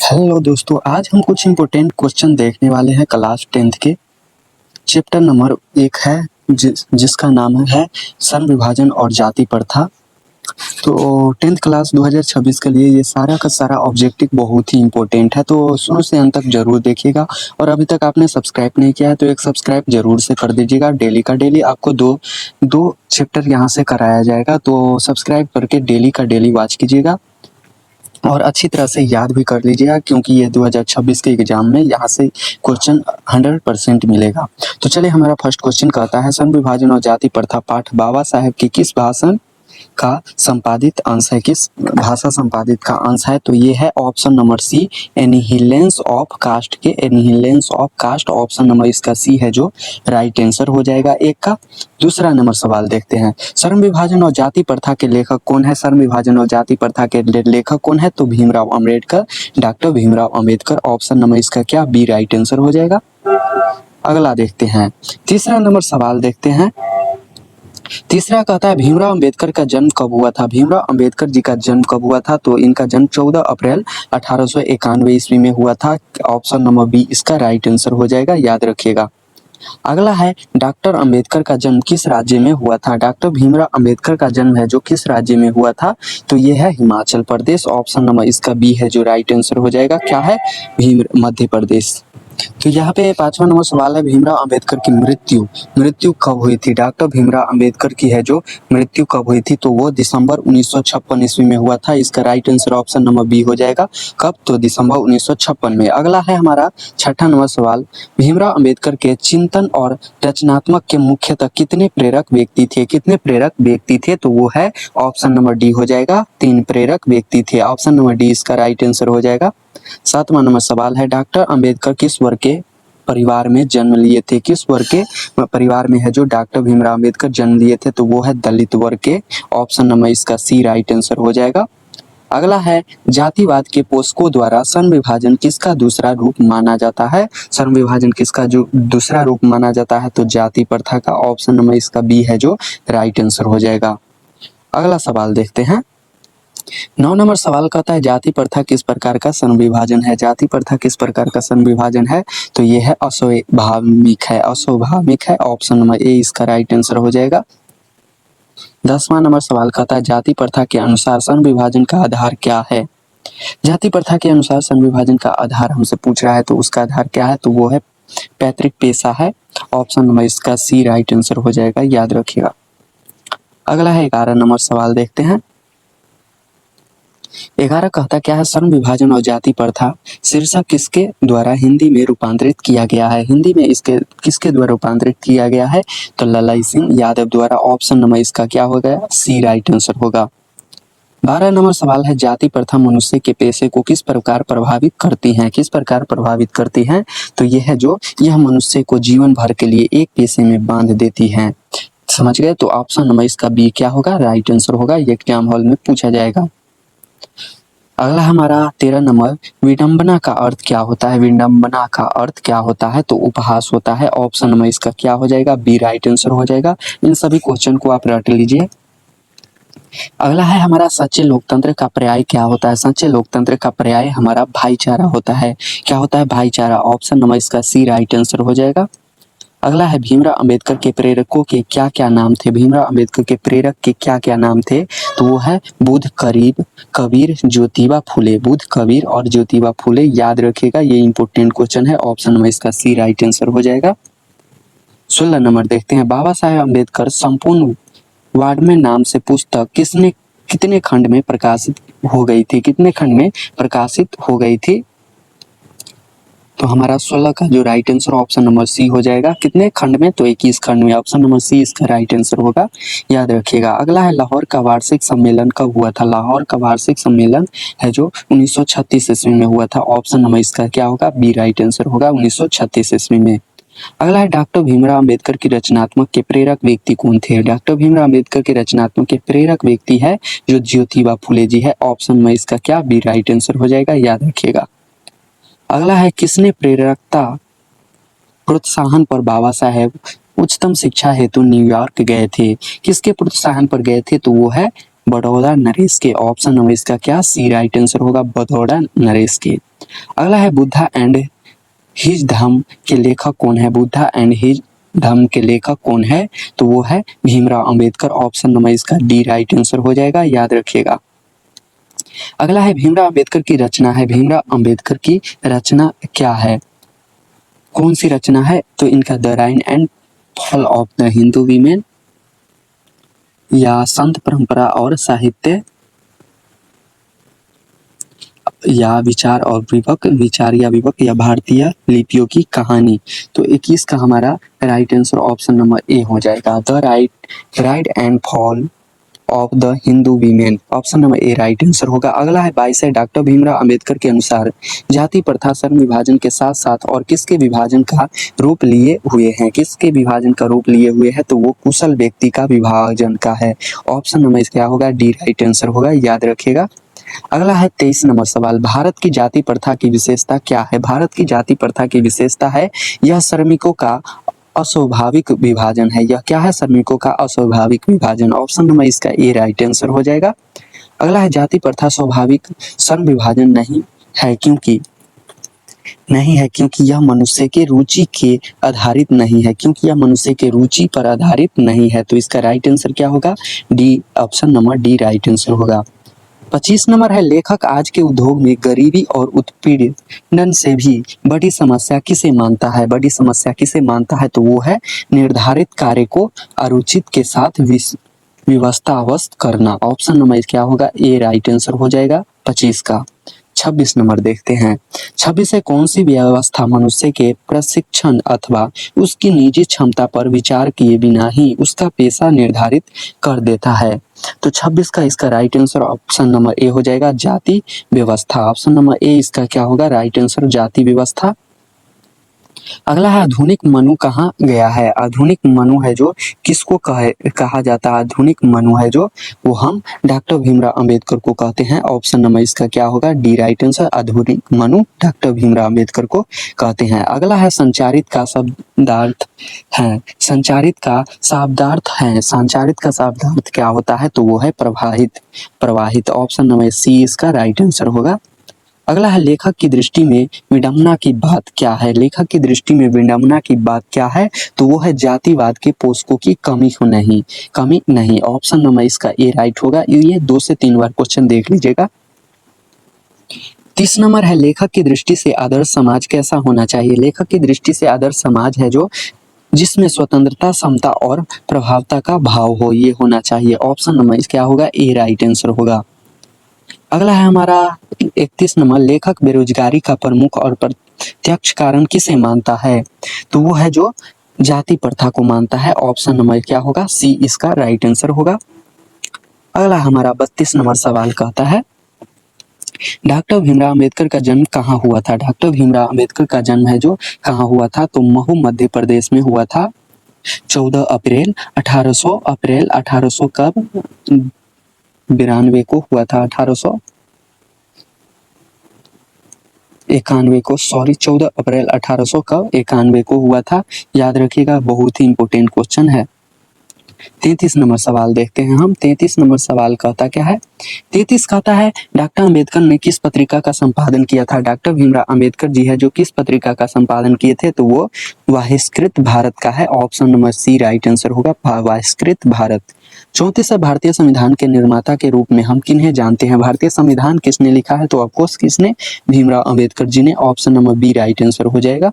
Hello दोस्तों, आज हम कुछ इम्पोर्टेंट क्वेश्चन देखने वाले हैं क्लास 10th के। चैप्टर नंबर 1 है जिसका नाम है सन विभाजन और जाति प्रथा। तो 10th क्लास 2026 के लिए ये सारा का सारा ऑब्जेक्टिव बहुत ही इम्पोर्टेंट है, तो शुरू से अंत तक जरूर देखिएगा। और अभी तक आपने सब्सक्राइब नहीं किया है तो एक सब्सक्राइब जरूर से कर दीजिएगा। डेली का डेली आपको दो चैप्टर यहाँ से कराया जाएगा, तो सब्सक्राइब करके डेली का डेली वॉच कीजिएगा और अच्छी तरह से याद भी कर लीजिएगा, क्योंकि ये 2026 के एग्जाम में यहाँ से क्वेश्चन 100% मिलेगा। तो चलिए, हमारा फर्स्ट क्वेश्चन कहता है सन विभाजन और जाति प्रथा पाठ बाबा साहेब की किस भाषण का संपादित अंश है, किस भाषा संपादित का अंश है? तो ये है option number C, annihilation of caste के annihilation of caste. Option number इसका सी है जो राइट आंसर हो जाएगा एक का। दूसरा नंबर सवाल देखते हैं, श्रम विभाजन और जाति प्रथा के लेखक कौन है? श्रम विभाजन और जाति प्रथा के लेखक कौन है? तो Bhimrao Ambedkar, doctor Bhimrao Ambedkar. Option number इसका क्या बी राइट आंसर हो जाएगा। अगला देखते हैं, तीसरा नंबर सवाल देखते हैं। तीसरा कहता है भीमराव अंबेडकर का जन्म कब हुआ था? भीमराव अंबेडकर जी का जन्म कब हुआ था? तो इनका जन्म 14 अप्रैल 1891 ईस्वी में हुआ था। ऑप्शन नंबर बी इसका राइट आंसर हो जाएगा, याद रखिएगा। अगला है, डॉक्टर अंबेडकर का जन्म किस राज्य में हुआ था? डॉक्टर भीमराव अंबेडकर का जन्म है जो किस राज्य में हुआ था? तो ये है हिमाचल प्रदेश। ऑप्शन नंबर इसका बी है जो राइट आंसर हो जाएगा। क्या है? मध्य प्रदेश। तो यहाँ पे पांचवा नंबर सवाल है, भीमराव अंबेडकर की मृत्यु कब हुई थी? डॉक्टर भीमराव अंबेडकर की है जो मृत्यु कब हुई थी? तो वो दिसंबर 1956 ईस्वी में हुआ था। इसका right answer option number B हो जाएगा। कब? तो दिसंबर 1956 में। अगला है हमारा छठा नंबर सवाल, भीमराव अंबेडकर के चिंतन और रचनात्मक के मुख्यतः कितने प्रेरक व्यक्ति थे? कितने प्रेरक व्यक्ति थे? तो वो है ऑप्शन नंबर डी हो जाएगा, 3 प्रेरक व्यक्ति थे। ऑप्शन नंबर डी इसका राइट आंसर हो जाएगा। सातवां नंबर सवाल है, डॉक्टर अंबेडकर किस वर्ग के परिवार में जन्म लिए थे? किस वर्ग के परिवार में है जो डॉक्टर भीमराव अंबेडकर जन्म लिए थे? तो वो है दलित वर्ग के। ऑप्शन नंबर इसका सी राइट आंसर हो जाएगा। अगला है, जातिवाद के पोषकों द्वारा सन विभाजन किसका दूसरा रूप माना जाता है? सन विभाजन किसका जो दूसरा रूप माना जाता है? तो जाति प्रथा का। ऑप्शन नंबर इसका बी है जो राइट आंसर हो जाएगा। अगला सवाल देखते हैं, 9 नंबर सवाल कहता है, जाति प्रथा किस प्रकार का सन विभाजन है? जाति प्रथा किस प्रकार का सन विभाजन है? तो ये है अस्वाभाविक है, अस्वाभाविक है। ऑप्शन नंबर ए इसका राइट आंसर हो जाएगा। 10वां नंबर सवाल कहता है, जाति प्रथा के अनुसार सन विभाजन का आधार क्या है? जाति प्रथा के अनुसार सन विभाजन का आधार हमसे पूछ रहा है, तो उसका आधार क्या है? तो वो है पैतृक पेशा है। ऑप्शन नंबर इसका सी राइट आंसर हो जाएगा, याद रखिएगा। अगला है 11 नंबर सवाल देखते हैं। 11 कहता क्या है, सन विभाजन और जाति प्रथा शीर्षक किसके द्वारा हिंदी में रूपांतरित किया गया है? हिंदी में इसके किसके द्वारा रूपांतरित किया गया है? तो ललाई सिंह यादव द्वारा। ऑप्शन नंबर इसका क्या हो गया? सी राइट आंसर होगा। 12 नंबर सवाल है, जाति प्रथा मनुष्य के पेशे को किस प्रकार प्रभावित करती हैं? किस प्रकार प्रभावित करती हैं? तो यह है जो यह मनुष्य को जीवन भर के लिए एक पेशे में बांध देती है। समझ गए? तो ऑप्शन नंबर इसका बी क्या होगा? राइट आंसर होगा। ये एग्जाम हॉल में पूछा जाएगा। अगला हमारा 13 नंबर, विडंबना का अर्थ क्या होता है? विडंबना का अर्थ क्या होता है? तो उपहास होता है। ऑप्शन नंबर इसका क्या हो जाएगा? बी राइट आंसर हो जाएगा। इन सभी क्वेश्चन को आप रट लीजिए। अगला है हमारा, सच्चे लोकतंत्र का पर्याय क्या होता है? सच्चे लोकतंत्र का पर्याय हमारा भाईचारा होता है। क्या होता है? भाईचारा। ऑप्शन नंबर इसका सी राइट आंसर हो जाएगा। अगला है, भीमराव अंबेडकर के प्रेरकों के क्या क्या नाम थे? भीमराव अंबेडकर के प्रेरक के क्या क्या नाम थे? तो वो है बुद्ध, कबीर, ज्योतिबा फुले। बुद्ध, कबीर और ज्योतिबा फुले, याद रखिएगा। ये इंपॉर्टेंट क्वेश्चन है। ऑप्शन नंबर इसका सी राइट आंसर हो जाएगा। 16 नंबर देखते हैं, बाबा साहेब अंबेडकर संपूर्ण वाङ्मय में नाम से पुस्तक कितने खंड में प्रकाशित हो गई थी? कितने खंड में प्रकाशित हो गई थी? तो हमारा 16 का जो right answer option number C हो जाएगा। कितने खंड में? तो 21 खंड में। ऑप्शन नंबर सी इसका राइट आंसर होगा, याद रखिएगा। अगला है, लाहौर का वार्षिक सम्मेलन कब हुआ था? लाहौर का वार्षिक सम्मेलन है जो 1936 ईस्वी में हुआ था। ऑप्शन नंबर इसका क्या होगा? बी राइट आंसर होगा, 1936 ईस्वी में। अगला है, डॉक्टर भीमराव अंबेडकर की रचनात्मक के प्रेरक व्यक्ति कौन थे? डॉक्टर भीमराव अंबेडकर के रचनात्मक के प्रेरक व्यक्ति है जो ज्योतिबा फुले जी है। ऑप्शन में इसका क्या? बी राइट आंसर हो जाएगा, याद रखिएगा। अगला है, किसने प्रेरकता प्रोत्साहन पर बाबा साहेब उच्चतम शिक्षा हेतु न्यूयॉर्क गए थे? किसके प्रोत्साहन पर गए थे? तो वो है बड़ौदा नरेश के। ऑप्शन नंबर इसका क्या? सी राइट आंसर होगा, बड़ौदा नरेश के। अगला है बुद्धा एंड हिज धम्म के लेखक कौन है? बुद्धा एंड हिज धम्म के लेखक कौन है? तो वो है भीमराव अंबेडकर। ऑप्शन नंबर इसका डी राइट आंसर हो जाएगा, याद रखिएगा। अगला है भीमराव अंबेडकर की रचना है। भीमराव अंबेडकर की रचना क्या है? कौन सी रचना है? तो इनका the rise and fall of the Hindu women, या संत परंपरा और साहित्य, या विचार और विवेक, विचार या विवेक, या भारतीय लिपियों की कहानी। तो 21 का हमारा right answer option number A हो जाएगा, the right and fall of the Hindu women. Option number A right answer होगा। अगला है 22 है, डॉक्टर भीमराव अंबेडकर के अनुसार जाति प्रथा श्रम विभाजन के साथ साथ और किसके विभाजन का रूप लिए हुए हैं? किसके विभाजन का रूप लिए हुए हैं? तो वो कुशल व्यक्ति का विभाजन का है। ऑप्शन नंबर क्या होगा? डी राइट आंसर होगा, याद रखिएगा। अगला है 23 नंबर सवाल, भारत की जाति प्रथा की विशेषता क्या है? भारत की जाति प्रथा की विशेषता है यह श्रमिकों का अस्वाभाविक विभाजन है। यह क्या है? श्रमिकों का अस्वाभाविक विभाजन। ऑप्शन नंबर इसका ए राइट आंसर हो जाएगा। अगला है जाति प्रथा स्वाभाविक श्रम विभाजन नहीं है क्योंकि यह मनुष्य के रुचि के आधारित नहीं है, क्योंकि यह मनुष्य के रुचि पर आधारित नहीं है। तो इसका राइट आंसर क्या होगा? D, option number D right answer होगा। 25 नंबर है, लेखक आज के उद्योग में गरीबी और उत्पीड़न से भी बड़ी समस्या किसे मानता है? बड़ी समस्या किसे मानता है? तो वो है निर्धारित कार्य को अरुचित के साथ व्यवस्थावस्थ करना। ऑप्शन नंबर क्या होगा? ए राइट आंसर हो जाएगा 25 का। 26 नंबर देखते हैं। 26 है, कौन सी व्यवस्था मनुष्य के प्रशिक्षण अथवा उसकी निजी क्षमता पर विचार किए बिना ही उसका पेशा निर्धारित कर देता है? तो 26 का इसका right answer option number A हो जाएगा, जाति व्यवस्था। ऑप्शन नंबर ए इसका क्या होगा? राइट आंसर जाति व्यवस्था। अगला है, आधुनिक मनु कहाँ गया है? आधुनिक मनु है जो किसको कहा जाता है? आधुनिक मनु है जो वो हम डॉक्टर भीमराव अंबेडकर को कहते हैं। ऑप्शन नंबर इसका क्या होगा? डी राइट आंसर, आधुनिक मनु डॉक्टर भीमराव अंबेडकर को कहते हैं। अगला है, संचारित का शब्दार्थ है। संचारित का शब्दार्थ क्या होता है? तो वो है प्रवाहित। ऑप्शन नंबर सी इसका राइट आंसर होगा। अगला है, लेखक की दृष्टि में विडंबना की बात क्या है? लेखक की दृष्टि में विडंबना की बात क्या है? तो वो है जातिवाद के पोषकों की कमी नहीं। ऑप्शन नंबर इसका ए राइट होगा। ये 2 से 3 बार क्वेश्चन देख लीजिएगा। 30 नंबर है, लेखक की दृष्टि से आदर्श समाज कैसा होना चाहिए? लेखक की दृष्टि से आदर्श समाज है जो जिसमें स्वतंत्रता, समता और प्रभावता का भाव हो, ये होना चाहिए। ऑप्शन नंबर क्या होगा? ए राइट आंसर होगा। अगला है हमारा 31 नंबर, लेखक बेरोजगारी का प्रमुख और प्रत्यक्ष कारण किसे मानता है? तो वो है जो जाति प्रथा को मानता है। ऑप्शन नंबर क्या होगा? सी इसका राइट आंसर होगा। अगला हमारा 32 नंबर सवाल कहता है, डॉक्टर भीमराव अंबेडकर का जन्म कहाँ हुआ था? डॉक्टर भीमराव अंबेडकर का जन्म है जो कहाँ हुआ था? तो महू मध्य प्रदेश में हुआ था। 14 अप्रैल 1800 कब? 92 को हुआ था। 1891 को 14 अप्रैल 1891 को हुआ था, याद रखिएगा। बहुत ही इंपॉर्टेंट क्वेश्चन है। 33 नंबर सवाल देखते हैं हम। 33 नंबर सवाल कहता क्या है? 33 कहता है, डॉक्टर अंबेडकर ने किस पत्रिका का संपादन किया था? डॉक्टर भीमराव अंबेडकर जी है जो किस पत्रिका का संपादन किए थे? तो वो बहिष्कृत भारत का है। Option number C right answer होगा, बहिष्कृत भारत। 34 है, भारतीय संविधान के निर्माता के रूप में हम किन्हें जानते हैं? भारतीय संविधान किसने लिखा है? तो ऑफकोर्स किसने? भीमराव अंबेडकर जी ने। Option number B right answer हो जाएगा।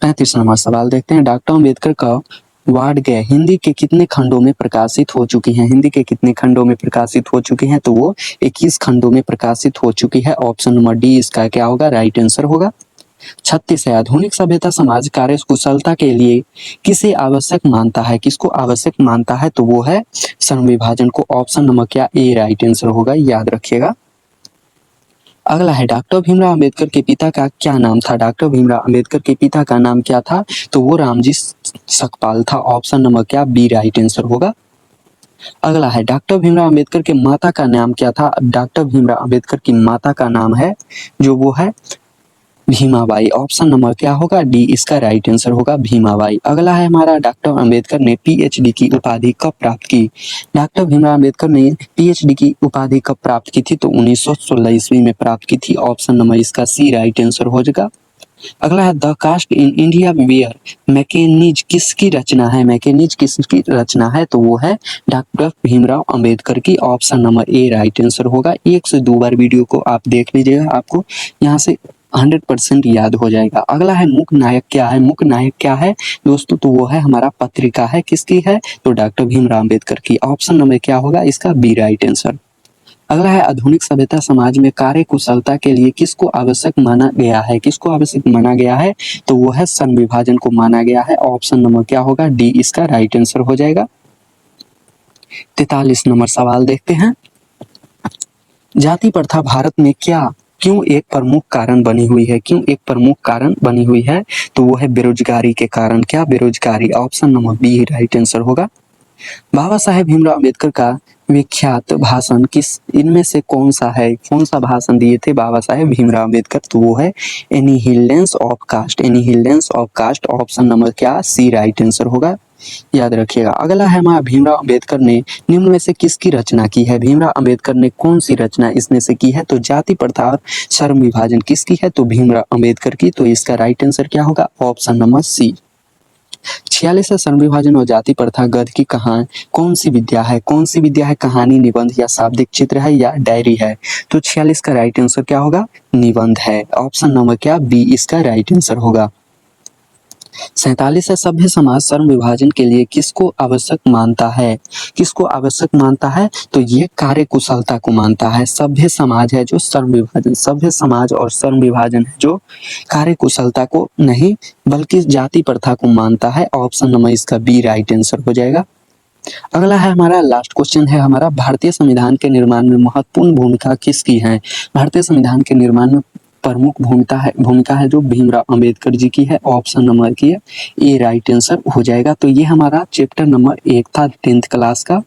35 नंबर सवाल देखते हैं, डॉक्टर अंबेडकर का वार्ड गए हिंदी के कितने खंडों में प्रकाशित हो चुकी हैं? हिंदी के कितने खंडों में प्रकाशित हो चुकी हैं? तो वो 21 खंडों में प्रकाशित हो चुकी है। ऑप्शन नंबर डी इसका क्या होगा? राइट आंसर होगा। 36 है, आधुनिक सभ्यता समाज कार्य कुशलता के लिए किसे आवश्यक मानता है? किसको आवश्यक मानता है? तो वो है श्रम विभाजन को। ऑप्शन नंबर क्या? ए राइट आंसर होगा, याद रखिएगा। अगला है, डॉक्टर भीमराव अंबेडकर के पिता का क्या नाम था? डॉक्टर भीमराव अंबेडकर के पिता का नाम क्या था? तो वो रामजी सकपाल था। ऑप्शन नंबर क्या? बी राइट आंसर होगा। अगला है, डॉक्टर भीमराव अंबेडकर के माता का नाम क्या था? डॉक्टर भीमराव अंबेडकर की माता का नाम है जो वो है भीमाबाई। ऑप्शन नंबर क्या होगा? डी इसका राइट आंसर होगा भीमाबाई। अगला है हमारा, डॉक्टर अंबेडकर ने पीएचडी की उपाधि कब प्राप्त की? डॉक्टर भीमराव अंबेडकर ने पीएचडी की उपाधि कब प्राप्त की थी? तो 1916 ईस्वी में प्राप्त की थी। ऑप्शन नंबर इसका सी राइट आंसर हो जाएगा। अगला है, the caste in India where mechanism किसकी रचना है? मैकेनिज किसकी रचना है? तो वो है डॉक्टर भीमराव अंबेडकर की। Option number A right answer होगा। 1 से 2 बार वीडियो को आप देख लीजिएगा, आपको यहाँ से 100% याद हो जाएगा। अगला है, मुख्य नायक क्या है? मुख्य नायक क्या है दोस्तों? तो वो है हमारा पत्रिका है, किसकी है? तो डॉक्टर भीमराव अंबेडकर की। ऑप्शन नंबर क्या होगा इसका? B right answer. अगला है, आधुनिक सभ्यता समाज में कार्य कुशलता के लिए किसको आवश्यक माना गया है? किसको आवश्यक माना गया है? तो वो है श्रम विभाजन को माना गया है। ऑप्शन नंबर क्या होगा? डी इसका राइट आंसर हो जाएगा। 43 नंबर सवाल देखते हैं। जाति प्रथा भारत में क्यों एक प्रमुख कारण बनी हुई है? क्यों एक प्रमुख कारण बनी हुई है? तो वो है बेरोजगारी के कारण। क्या? बेरोजगारी। Option number B right answer होगा। बाबा साहेब भीमराव अम्बेडकर का विख्यात भाषण किस इनमें से कौन सा है? कौन सा भाषण दिए थे बाबा साहेब भीमराव अम्बेडकर? तो वो है annihilation of caste. Annihilation of caste. Option number क्या? सी राइट आंसर होगा, याद रखिएगा। अगला है हमारा, भीमराव अम्बेडकर ने निम्न में से किसकी रचना की है? भीमराव अम्बेडकर ने कौन सी रचना इसमें से की है? तो जाति प्रथा और श्रम विभाजन किसकी है? तो भीमराव अम्बेडकर की। तो इसका राइट आंसर क्या होगा? ऑप्शन नंबर सी। 46 है, श्रम विभाजन और जाति प्रथा गद्य की कहानी कौन सी विद्या है? कौन सी विद्या है? कहानी, निबंध या शाब्दिक चित्र है या डायरी है? तो 46 का राइट आंसर क्या होगा? निबंध है। ऑप्शन नंबर क्या? बी इसका राइट आंसर होगा। 47 है, सभ्य समाज श्रम विभाजन के लिए किसको आवश्यक मानता है? किसको आवश्यक मानता है? तो ये कार्य कुशलता को मानता है। सभ्य समाज है जो श्रम विभाजन, सभ्य समाज और श्रम विभाजन है जो कार्य कुशलता को नहीं बल्कि जाति प्रथा को मानता है। ऑप्शन नंबर इसका बी राइट आंसर हो जाएगा। अगला है हमारा, लास्ट क्वेश्चन है हमारा, भारतीय संविधान के निर्माण में महत्वपूर्ण भूमिका किसकी है? भारतीय संविधान के निर्माण में प्रमुख भूमिका है जो भीमराव अंबेडकर जी की है। ऑप्शन नंबर की है ए राइट आंसर हो जाएगा। तो ये हमारा चैप्टर नंबर 1 था 10th क्लास का,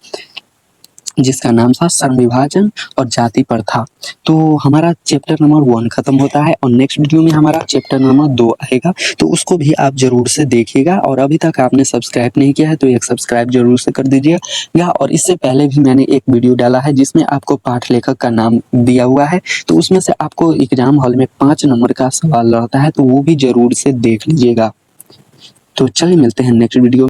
जिसका नाम था श्रम विभाजन और जाति प्रथा। तो हमारा चैप्टर नंबर 1 खत्म होता है और नेक्स्ट वीडियो में हमारा चैप्टर नंबर 2 आएगा, तो उसको भी आप जरूर से देखिएगा। और अभी तक आपने सब्सक्राइब नहीं किया है तो एक सब्सक्राइब जरूर से कर दीजिएगा। और इससे पहले भी मैंने एक वीडियो डाला है जिसमें आपको पाठ लेखक का नाम दिया हुआ है, तो उसमें से आपको एग्जाम हॉल में 5 नंबर का सवाल रहता है, तो वो भी जरूर से देख लीजिएगा। तो चलिए मिलते हैं नेक्स्ट वीडियो।